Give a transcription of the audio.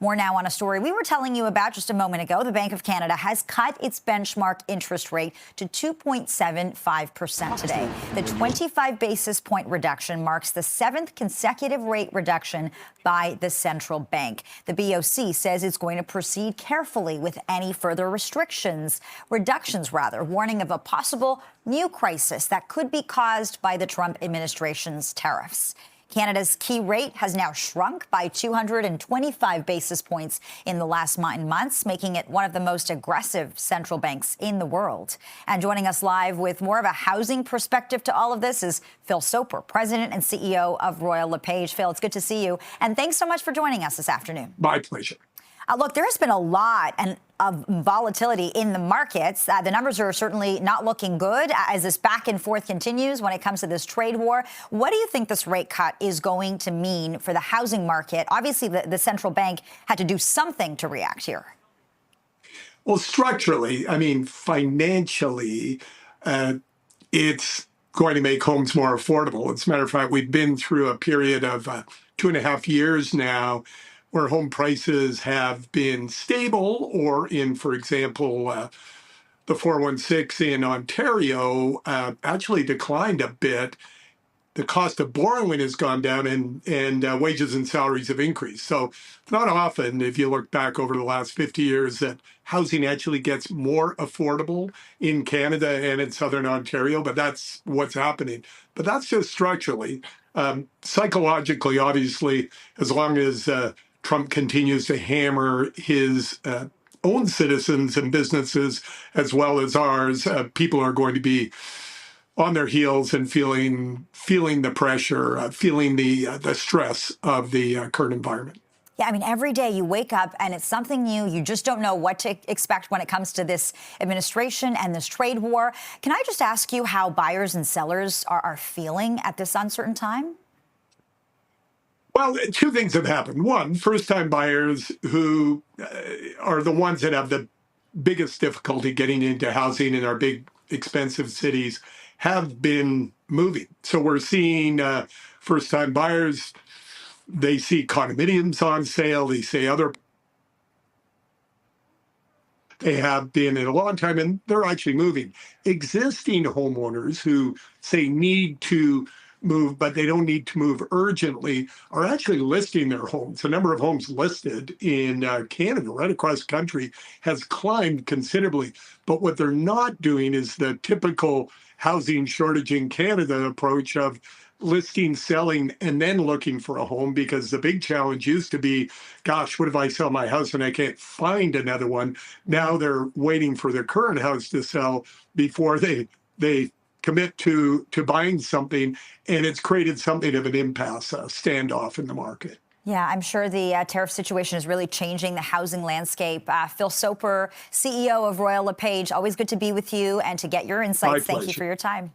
More now on a story we were telling you about just a moment ago. The Bank of Canada has cut its benchmark interest rate to 2.75% today. The 25 basis point reduction marks the 7th consecutive rate reduction by the central bank. The BOC says it's going to proceed carefully with any further reductions, warning of a possible new crisis that could be caused by the Trump administration's tariffs. Canada's key rate has now shrunk by 225 basis points in the last 9 months, making it one of the most aggressive central banks in the world. And joining us live with more of a housing perspective to all of this is Phil Soper, President and CEO of Royal LePage. Phil, it's good to see you. And thanks so much for joining us this afternoon. My pleasure. Look, there has been a lot of volatility in the markets. The numbers are certainly not looking good as this back and forth continues when it comes to this trade war. What do you think this rate cut is going to mean for the housing market? Obviously, the central bank had to do something to react here. Well, structurally, I mean, financially, it's going to make homes more affordable. As a matter of fact, we've been through a period of 2.5 years now where home prices have been stable, or in, for example, the 416 in Ontario actually declined a bit. The cost of borrowing has gone down, and wages and salaries have increased. So it's not often, if you look back over the last 50 years, that housing actually gets more affordable in Canada and in Southern Ontario, but that's what's happening. But that's just structurally. Psychologically, obviously, as long as Trump continues to hammer his own citizens and businesses as well as ours, people are going to be on their heels and feeling the pressure, feeling the stress of the current environment. Yeah, I mean, every day you wake up and it's something new. You just don't know what to expect when it comes to this administration and this trade war. Can I just ask you how buyers and sellers are feeling at this uncertain time? Well, two things have happened. One, first-time buyers who are the ones that have the biggest difficulty getting into housing in our big, expensive cities have been moving. So we're seeing first-time buyers, they see condominiums on sale, they have been in a long time, and they're actually moving. Existing homeowners who say need to move, but they don't need to move urgently, are actually listing their homes. The number of homes listed in Canada, right across the country, has climbed considerably. But what they're not doing is the typical housing shortage in Canada approach of listing, selling, and then looking for a home, because the big challenge used to be, gosh, what if I sell my house and I can't find another one? Now they're waiting for their current house to sell before they commit to buying something, and it's created something of an impasse, a standoff in the market. Yeah, I'm sure the tariff situation is really changing the housing landscape. Phil Soper, CEO of Royal LePage, always good to be with you and to get your insights. Thank you for your time.